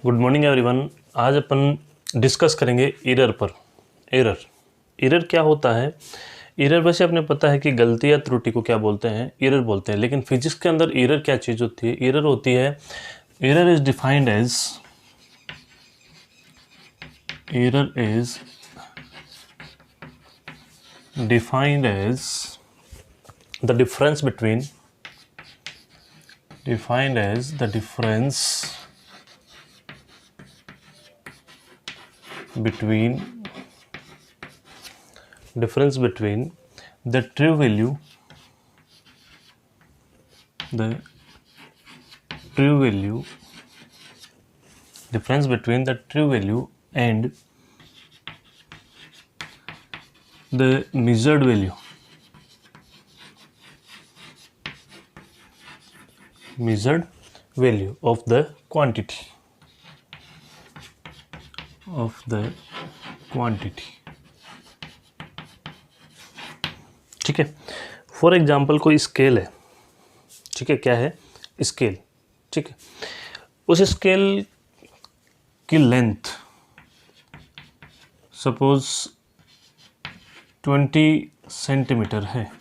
Good morning everyone. आज अपन discuss करेंगे error पर। एरर क्या होता है? एरर वैसे अपने पता है कि गलती या त्रुटि को क्या बोलते हैं, एरर बोलते हैं। लेकिन फिजिक्स के अंदर एरर क्या चीज़ होती है? एरर होती है, error is defined as the difference between the true value and the measured value of the quantity ठीक है। फॉर एग्जाम्पल कोई स्केल है, ठीक है, क्या है? स्केल, ठीक है। उस स्केल की लेंथ सपोज 20 सेंटीमीटर है,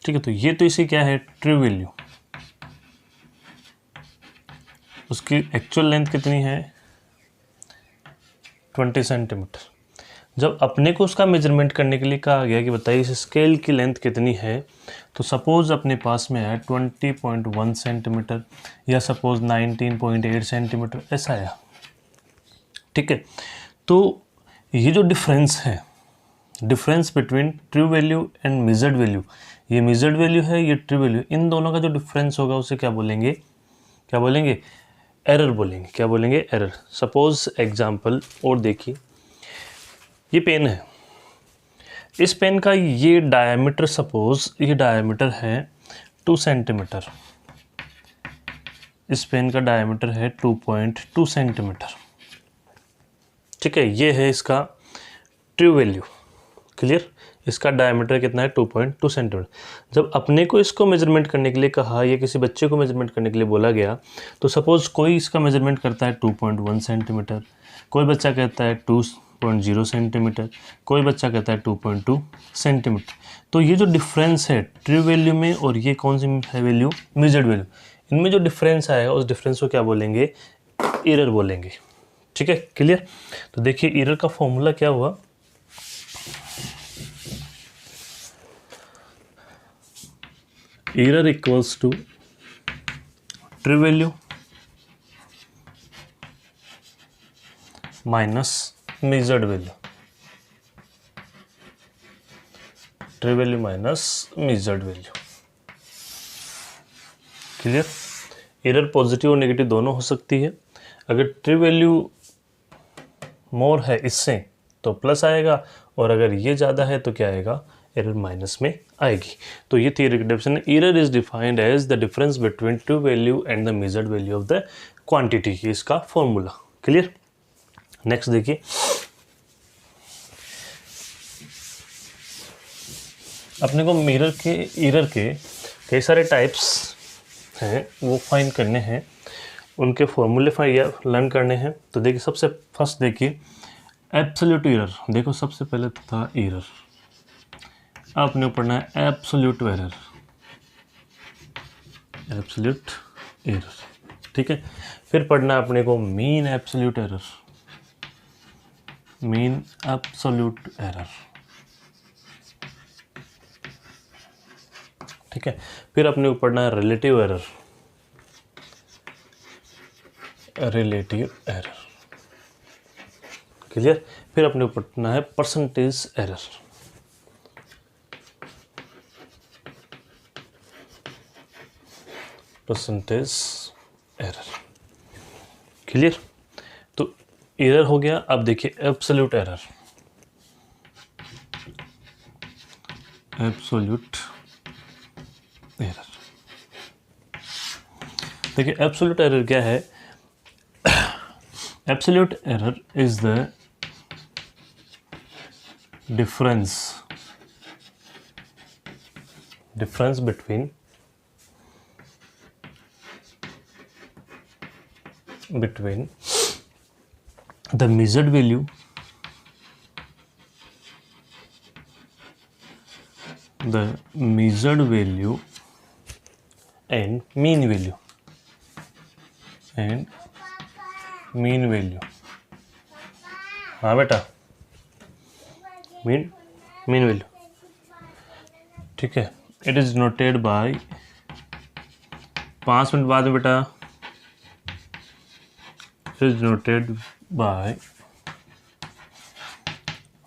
ठीक है। तो ये तो इसी क्या है, ट्रू वैल्यू। उसकी एक्चुअल लेंथ कितनी है? 20 सेंटीमीटर। जब अपने को उसका मेजरमेंट करने के लिए कहा गया कि बताइए इस स्केल की लेंथ कितनी है, तो सपोज़ अपने पास में है 20.1 सेंटीमीटर या सपोज़ 19.8 सेंटीमीटर, ऐसा आया, ठीक है। तो ये जो डिफरेंस है, difference between true value and measured value, ये मेजर्ड वैल्यू है, ये ट्रू वैल्यू, इन दोनों का जो डिफरेंस होगा उसे क्या बोलेंगे? एरर बोलेंगे। क्या बोलेंगे? एरर। सपोज़ एग्जाम्पल और देखिए, ये पेन है, इस पेन का ये डायमीटर, सपोज ये डायमीटर है 2 सेंटीमीटर, इस पेन का डायमीटर है 2.2 सेंटीमीटर, ठीक है। ये है इसका ट्रू वैल्यू, क्लियर। इसका डायमीटर कितना है? 2.2 सेंटीमीटर। जब अपने को इसको मेजरमेंट करने के लिए कहा या किसी बच्चे को मेजरमेंट करने के लिए बोला गया, तो सपोज कोई इसका मेजरमेंट करता है 2.1 सेंटीमीटर, कोई बच्चा कहता है 2.0 सेंटीमीटर, कोई बच्चा कहता है 2.2 सेंटीमीटर। तो ये जो डिफरेंस है ट्रू वैल्यू में और ये कौन सी है वैल्यू? Measured value. इनमें जो डिफरेंस आएगा उस डिफरेंस को क्या बोलेंगे? एरर बोलेंगे, ठीक है, क्लियर। तो देखिए एरर का फॉर्मूला क्या हुआ, error equals to true value minus measured value, true value minus measured value, clear. Error positive और नेगेटिव दोनों हो सकती है। अगर ट्रू वैल्यू मोर है इससे तो प्लस आएगा, और अगर ये ज़्यादा है तो क्या आएगा? एरर माइनस में आएगी। तो ये थियरी की डेफिनेशन है, error is defined as the difference between true value and the measured value of the quantity. ये इसका फॉर्मूला, क्लियर। नेक्स्ट देखिए, अपने को एरर के कई सारे टाइप्स हैं वो फाइंड करने हैं, उनके फॉर्मूले लर्न करने हैं। तो देखिए सबसे फर्स्ट देखिए एब्सोल्यूट एरर। देखो सबसे पहले था एरर, आपने पढ़ना है एब्सोल्यूट एरर, ठीक है। फिर पढ़ना है अपने को मीन एब्सोल्यूट एरर, ठीक है। फिर अपने को पढ़ना है रिलेटिव एरर, क्लियर। फिर अपने को पढ़ना है परसेंटेज एरर, क्लियर। तो एरर हो गया। अब देखिए एब्सोल्यूट एरर, देखिए एब्सोल्यूट एरर क्या है? Absolute error is the difference between between the measured value and mean value हाँ बेटा, मीन वैल्यू, ठीक है। It is noted bye 5 minute बाद में बेटा, it is noted by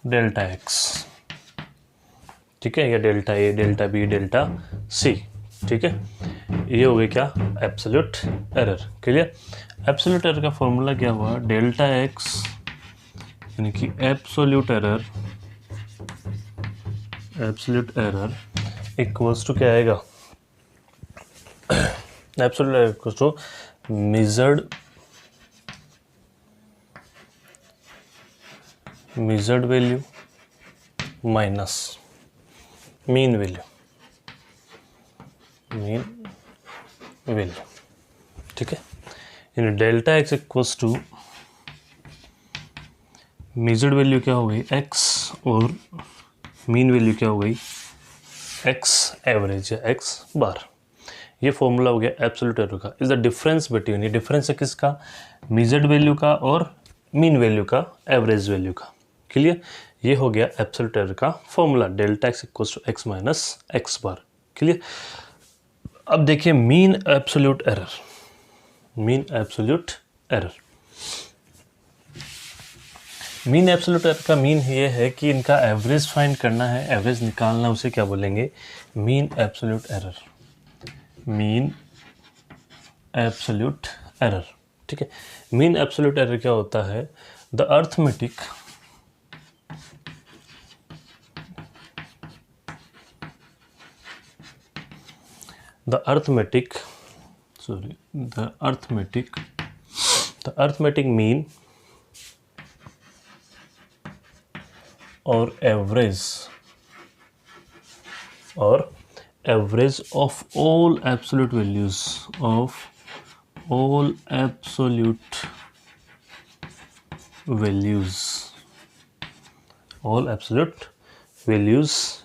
delta x, ठीक है, या delta A, delta B, delta C, ठीक है। ये हो गया क्या, absolute error. Clear. Absolute error का फॉर्मूला क्या हुआ, डेल्टा एक्स यानी कि एब्सोल्यूट एरर इक्वल्स टू क्या आएगा, absolute error equals to measured value minus mean value, ठीक है। यानी delta x equals to measured value क्या हो गई एक्स और मीन वैल्यू क्या हो गई एक्स एवरेज या एक्स बार। ये फॉर्मूला हो गया एब्सोल्यूट एरर का। इज द डिफरेंस बिटवीन, ये डिफरेंस है किसका, मेजर्ड वैल्यू का और मीन वैल्यू का, एवरेज वैल्यू का। क्लियर। ये हो गया एब्सोल्यूट एरर का formula, delta x equals to x minus x bar. Clear. अब देखिए mean absolute error, mean absolute error का मीन ये है कि इनका एवरेज फाइंड करना है, एवरेज निकालना, उसे क्या बोलेंगे, mean absolute error, mean absolute error, ठीक है। मीन एब्सोल्यूट एरर क्या होता है, the arithmetic mean or average of all absolute values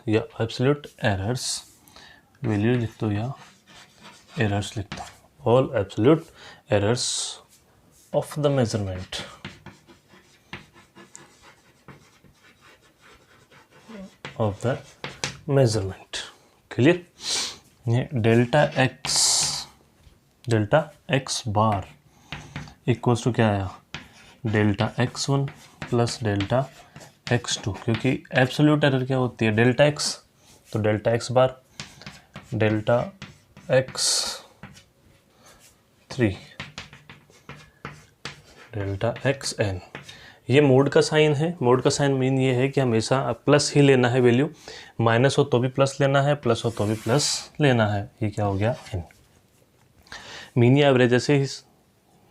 या absolute errors, वैल्यूज लिख दो या एरर्स लिख दो, all absolute errors of the measurement clear. ये delta x bar equals to क्या आया, delta x one plus delta x two, क्योंकि एब्सोल्यूट एरर क्या होती है, डेल्टा एक्स, तो delta x bar, delta x three, delta x n. ये mod का साइन है, मोड का साइन मीन ये है कि हमेशा प्लस ही लेना है वैल्यू, माइनस हो तो भी प्लस लेना है, प्लस हो तो भी प्लस लेना है। ये क्या हो गया, एन। मीन या एवरेज ऐसे ही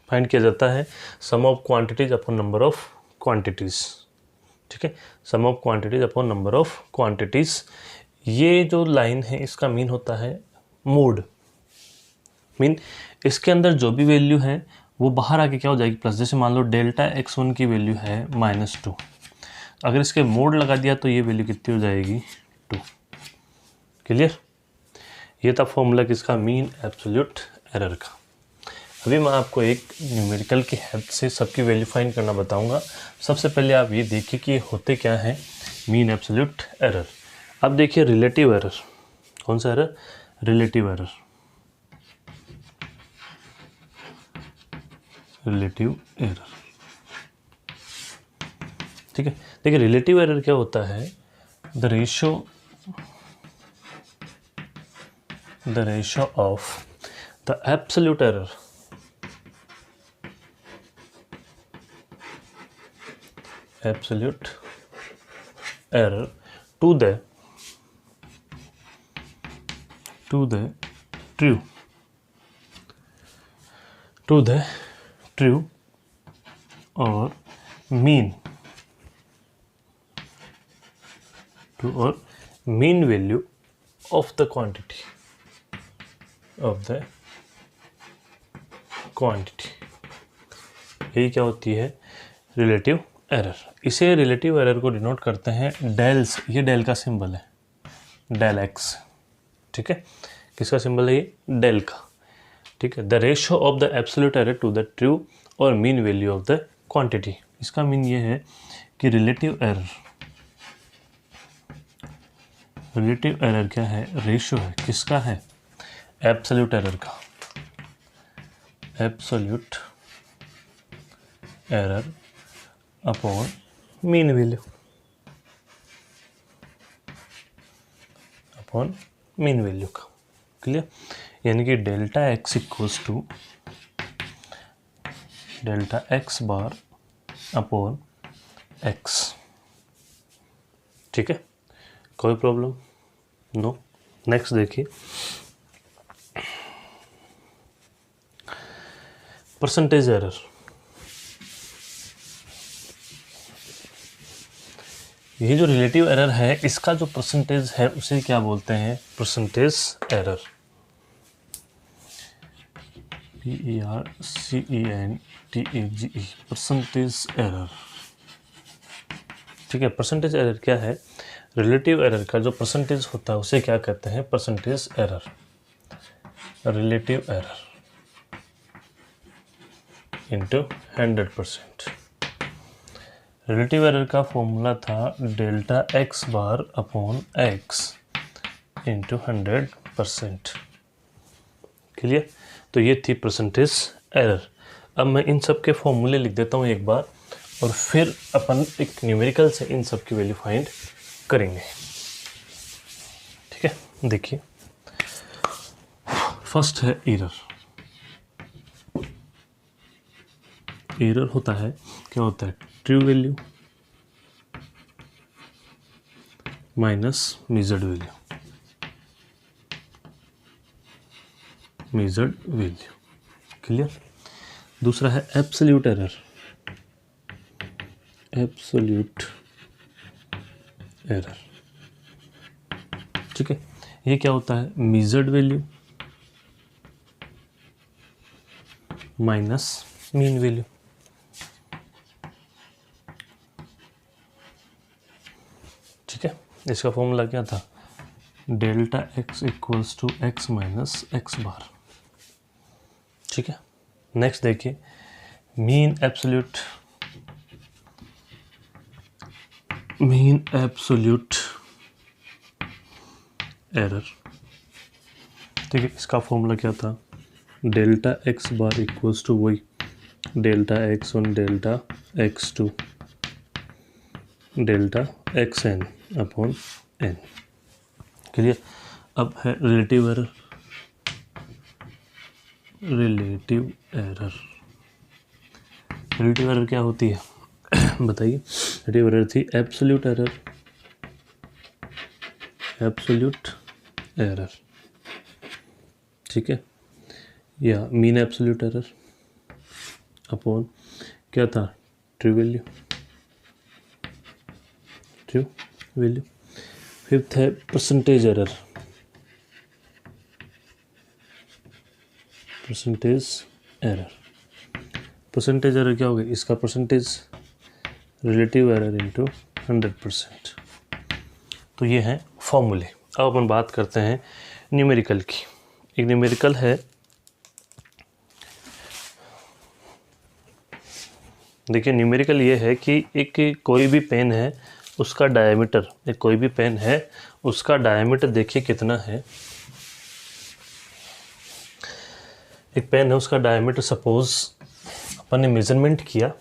फाइंड किया जाता है, sum of quantities upon number of quantities, ठीक है, sum of quantities upon number of quantities. ये जो लाइन है इसका मीन होता है मोड, मीन इसके अंदर जो भी वैल्यू है वो बाहर आके क्या हो जाएगी, प्लस। जैसे मान लो डेल्टा एक्स वन की वैल्यू है -2, अगर इसके मोड लगा दिया तो ये वैल्यू कितनी हो जाएगी, 2। क्लियर। ये था फॉर्मूला किसका, मीन एब्सोल्यूट एरर का। अभी मैं आपको एक न्यूमेरिकल की हेल्प से सबकी वैल्यू फाइंड करना बताऊंगा। सबसे पहले आप ये देखिए कि होते क्या है मीन एब्सोल्यूट एरर। अब देखिए रिलेटिव एरर, कौन सा एरर, रिलेटिव एरर, ठीक है। देखिए रिलेटिव एरर क्या होता है, the ratio of the absolute error to the true or mean value of the quantity यही क्या होती है, रिलेटिव एरर। इसे रिलेटिव एरर को डिनोट करते हैं डेल्स, ये डेल का सिंबल है, डेल एक्स, ठीक है। किसका सिंबल है ये, डेल का, ठीक है। The ratio of the absolute error to the true और mean value of the quantity. इसका मीन ये है कि रिलेटिव एरर क्या है, रेशियो है, किसका है, एब्सोल्यूट एरर का, absolute error upon mean value, upon mean value का। क्लियर, यानी कि delta x equals to delta x bar upon X, ठीक है। कोई प्रॉब्लम, नो। नेक्स्ट देखिए, परसेंटेज एरर। ये जो रिलेटिव एरर है, इसका जो परसेंटेज है उसे क्या बोलते हैं, percentage error, PERCENTAGE, percentage error, ठीक है। परसेंटेज एरर क्या है, रिलेटिव एरर का जो परसेंटेज होता है उसे क्या कहते हैं, percentage error, relative error into 100%। Relative error का फॉर्मूला था delta x bar upon x into 100%। Clear, तो ये थी परसेंटेज एरर। अब मैं इन सब के फॉर्मूले लिख देता हूँ एक बार, और फिर अपन एक न्यूमेरिकल से इन सब की वैल्यू फाइंड करेंगे, ठीक है। देखिए, फर्स्ट है एरर। एरर होता है, क्या होता है, true value minus measured value, measured value. Clear. दूसरा है एब्सोल्यूट एरर, एब्सोल्यूट एरर, ठीक है। ये क्या होता है, measured value minus mean value, ठीक है। इसका फॉर्मूला क्या था, delta x equals to x minus x bar, ठीक है। नेक्स्ट देखिए, मीन एब्सोल्यूट एरर, ठीक है। इसका फॉर्मूला क्या था, delta x bar equals to वही delta x one delta x two delta x n upon n. Clear. अब है रिलेटिव एरर, रिलेटिव एरर क्या होती है बताइए। रिलेटिव एरर थी एब्सोल्यूट एरर, ठीक है, या मीन एब्सोल्यूट एरर अपॉन क्या था, ट्रू वैल्यू। फिफ्थ है परसेंटेज एरर, परसेंटेज एरर क्या होगा, इसका परसेंटेज रिलेटिव एरर इंटू 100%। तो ये है फॉर्मूले। अब अपन बात करते हैं न्यूमेरिकल की। एक न्यूमेरिकल है, देखिए न्यूमेरिकल ये है कि एक कोई भी पेन है उसका डायमीटर, एक कोई भी पेन है उसका डायमीटर देखिए कितना है। एक पेन है उसका डायमीटर, सपोज अपन ने मेजरमेंट किया,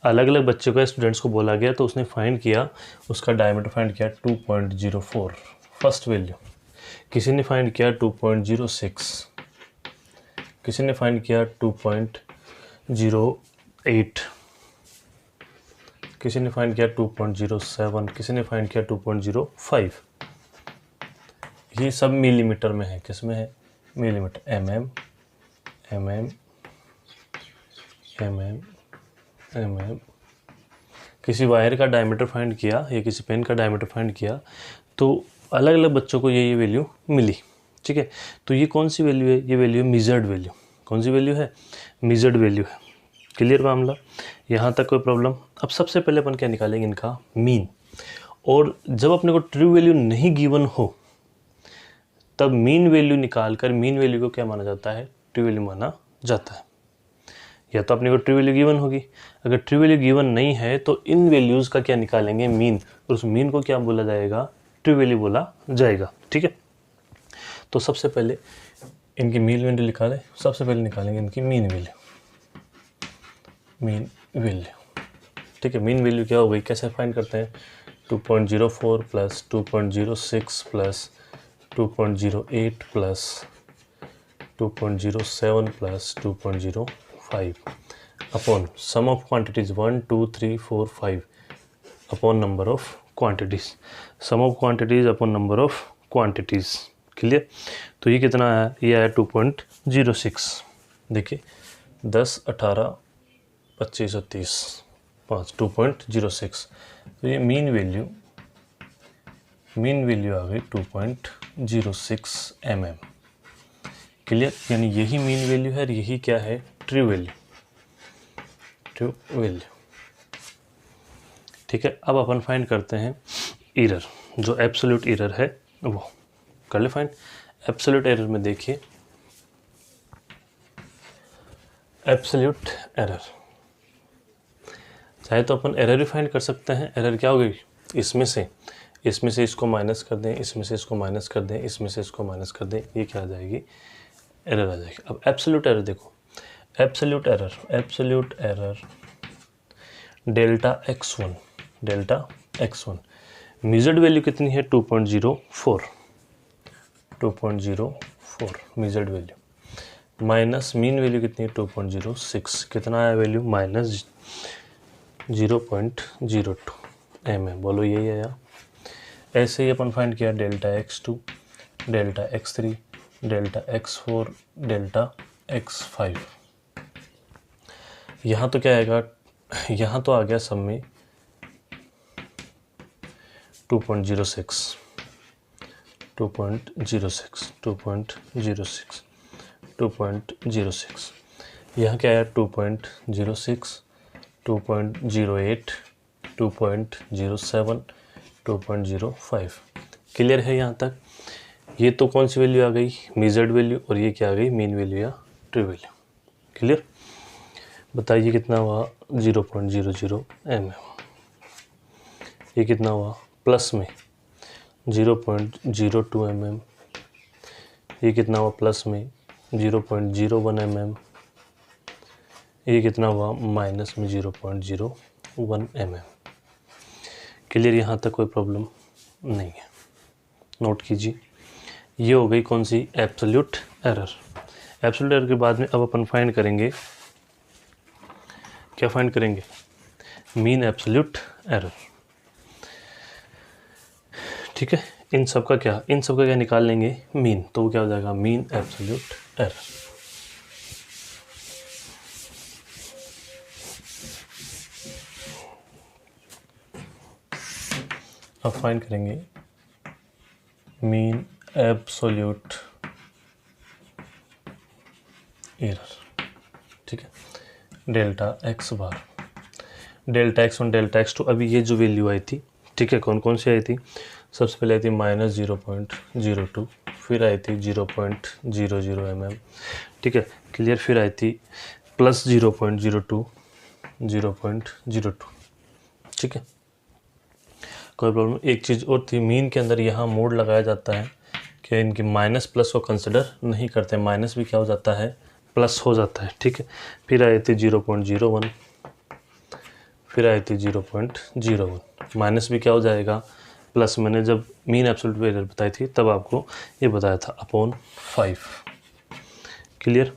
अलग अलग बच्चों को, स्टूडेंट्स को बोला गया, तो उसने फाइंड किया, उसका डायमीटर फाइंड किया 2.04 फर्स्ट वैल्यू। किसी ने फाइंड किया 2.06, किसी ने फाइंड किया 2.08, किसी ने फाइंड किया 2.07, किसी ने फाइंड किया 2.05। ये सब मिलीमीटर में है, किस में है, मिलीमीटर, mm, किसी वायर का डायमीटर फाइंड किया या किसी पेन का डायमीटर फाइंड किया, तो अलग अलग बच्चों को ये वैल्यू मिली, ठीक है। तो ये कौन सी वैल्यू है, ये वैल्यू है मेजर्ड वैल्यू। कौन सी वैल्यू है, मेजर्ड वैल्यू है। क्लियर मामला, यहाँ तक कोई प्रॉब्लम। अब सबसे पहले अपन क्या निकालेंगे, इनका मीन। और जब अपने को ट्रू वैल्यू नहीं गिवन हो तब मीन वैल्यू निकाल कर मीन वैल्यू को क्या माना जाता है, ट्रू वैल्यू माना जाता है। या तो अपने को ट्रू वैल्यू गिवन होगी, अगर ट्रू वैल्यू गिवन नहीं है तो इन वैल्यूज़ का क्या निकालेंगे, मीन, और उस मीन को क्या बोला जाएगा, ट्रू वैल्यू बोला जाएगा। ठीक है, तो सबसे पहले इनकी मीन वैल्यू निकालें। सबसे पहले निकालेंगे इनकी मीन वैल्यू, मीन वैल्यू। ठीक है, मीन वैल्यू क्या हो गई, कैसे फाइंड करते हैं, 2.04 plus 2.06 plus 2.08 plus 2.07 plus 2.05 upon sum of quantities 1 2 3 4 5 upon number of quantities, sum of quantities upon number of quantities. Clear, तो ये कितना आया, ये आया 2.06। देखिए 10 18 25 और 30 5 2.06, तो ये मीन वैल्यू आ गई 2.06 mm। क्लियर, यानी यही मीन वैल्यू है और यही क्या है, ट्रू वैल्यू। ठीक है, अब अपन फाइंड करते हैं एरर, जो एब्सोल्यूट एरर है वो कर ले फाइंड। एब्सोल्यूट एरर में देखिए, एब्सोल्यूट एरर चाहे तो अपन एरर ही फाइंड कर सकते हैं। एरर क्या हो गई, इसमें से इसको माइनस कर दें, इसमें से इसको माइनस कर दें, इसमें से इसको माइनस कर दें, ये क्या आ जाएगी, एरर आ जाएगी। अब एब्सोल्यूट एरर देखो, absolute error delta x1 measured value कितनी है, 2.04 measured value, minus mean value कितनी है 2.06, कितना आया वैल्यू, माइनस 0.02 mm। बोलो यही आया। ऐसे ही अपन फाइंड किया delta x2, delta x3, delta x4, delta x5। यहाँ तो क्या आएगा, यहाँ तो आ गया सब में 2.06, यहाँ क्या आया 2.06, 2.08, 2.07, 2.05। क्लियर है यहाँ तक। ये तो कौन सी वैल्यू आ गई, मेजर्ड वैल्यू, और ये क्या आ गई, मीन वैल्यू या ट्रू वैल्यू। क्लियर, बताइए कितना हुआ, 0.00 mm। ये कितना हुआ, प्लस में 0.02 mm। ये कितना हुआ, प्लस में 0.01 mm। ये कितना हुआ, माइनस में 0.01 mm। क्लियर, यहाँ तक कोई प्रॉब्लम नहीं है। नोट कीजिए, ये हो गई कौन सी, एब्सोल्यूट एरर। एब्सोल्यूट एरर के बाद में अब अपन फाइंड करेंगे, क्या फाइंड करेंगे, मीन एब्सोल्यूट एरर। ठीक है, इन सब का क्या निकाल लेंगे, मीन, तो वो क्या हो जाएगा, मीन एब्सोल्यूट एरर। अब फाइंड करेंगे मीन एब्सोल्यूट एरर। ठीक है, delta x bar, delta x1, delta x2। अभी ये जो वैल्यू आई थी, ठीक है, कौन कौन सी आई थी, सबसे पहले आई थी माइनस 0.02, फिर आई थी 0.00 mm। ठीक है, क्लियर, फिर आई थी प्लस 0.02, 0.02। ठीक है, कोई प्रॉब्लम। एक चीज़ और थी, मीन के अंदर यहाँ मोड लगाया जाता है कि इनकी माइनस प्लस को कंसिडर नहीं करते, माइनस भी क्या हो जाता है, प्लस हो जाता है। ठीक है, फिर आई थी 0.01, फिर आई थी 0.01, माइनस भी क्या हो जाएगा, प्लस। मैंने जब मीन एब्सोल्यूट एरर बताई थी तब आपको ये बताया था, अपॉन 5। क्लियर,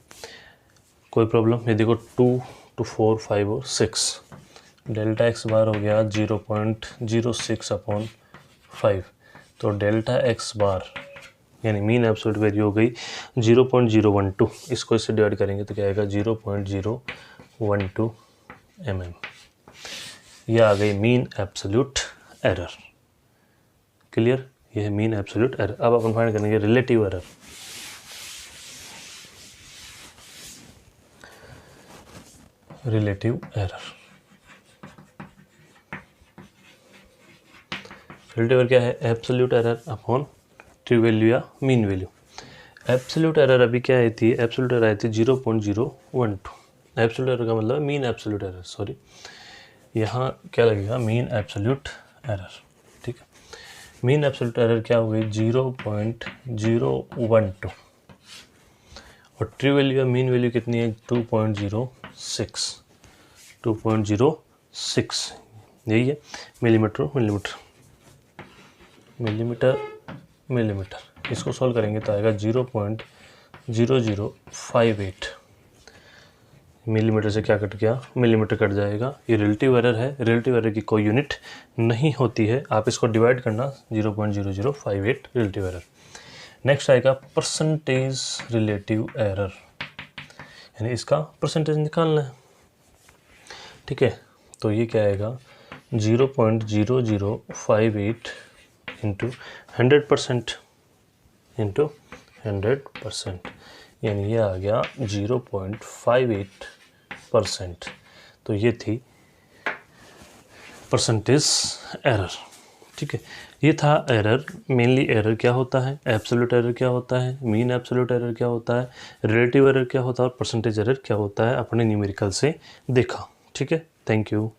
कोई प्रॉब्लम। ये देखो 2 to 4 5 और 6, डेल्टा एक्स बार हो गया 0.06 अपॉन 5, तो डेल्टा एक्स बार यानी मीन एब्सोल्यूट वैल्यू हो गई 0.012। इसको इससे डिवाइड करेंगे तो क्या आएगा, 0.012 mm। यह आ गई मीन एब्सोल्यूट एरर। क्लियर, यह है मीन एब्सोल्यूट एरर। अब अपन फाइंड करेंगे relative error. Relative error. Relative error क्या है? Absolute error upon true value या मीन वैल्यू। एब्सोल्यूट एरर अभी क्या आई थी? एब्सोल्यूट एरर आई थी 0.012। एब्सोल्यूट एरर का मतलब मीन एब्सोल्यूट एरर, सॉरी यहाँ क्या लगेगा? Mean absolute error. ठीक है, मीन एब्सोल्यूट एरर क्या हुई? 0.012 और ट्रू वैल्यू या मीन वैल्यू कितनी है? 2.06। 2.06 यही है। मिलीमीटर मिलीमीटर मिलीमीटर मिलीमीटर, इसको सॉल्व करेंगे तो आएगा 0.0058। मिलीमीटर से क्या कट गया? मिलीमीटर कट जाएगा। ये रिलेटिव एरर है, रिलेटिव एरर की कोई यूनिट नहीं होती है, आप इसको डिवाइड करना 0.0058 रिलेटिव एरर। नेक्स्ट आएगा परसेंटेज रिलेटिव एरर, यानी इसका परसेंटेज निकालना है। ठीक है, तो ये क्या आएगा? 0.0058 इंटू 100% इंटू 100%, यानी ये आ गया 0.58%। तो ये थी परसेंटेज एरर। ठीक है, ये था एरर। मेनली एरर क्या होता है, एब्सोल्यूट एरर क्या होता है, मीन एब्सोल्यूट एरर क्या होता है, रिलेटिव एरर क्या होता है और परसेंटेज एरर क्या होता है, अपने न्यूमेरिकल से देखा। ठीक है, थैंक यू।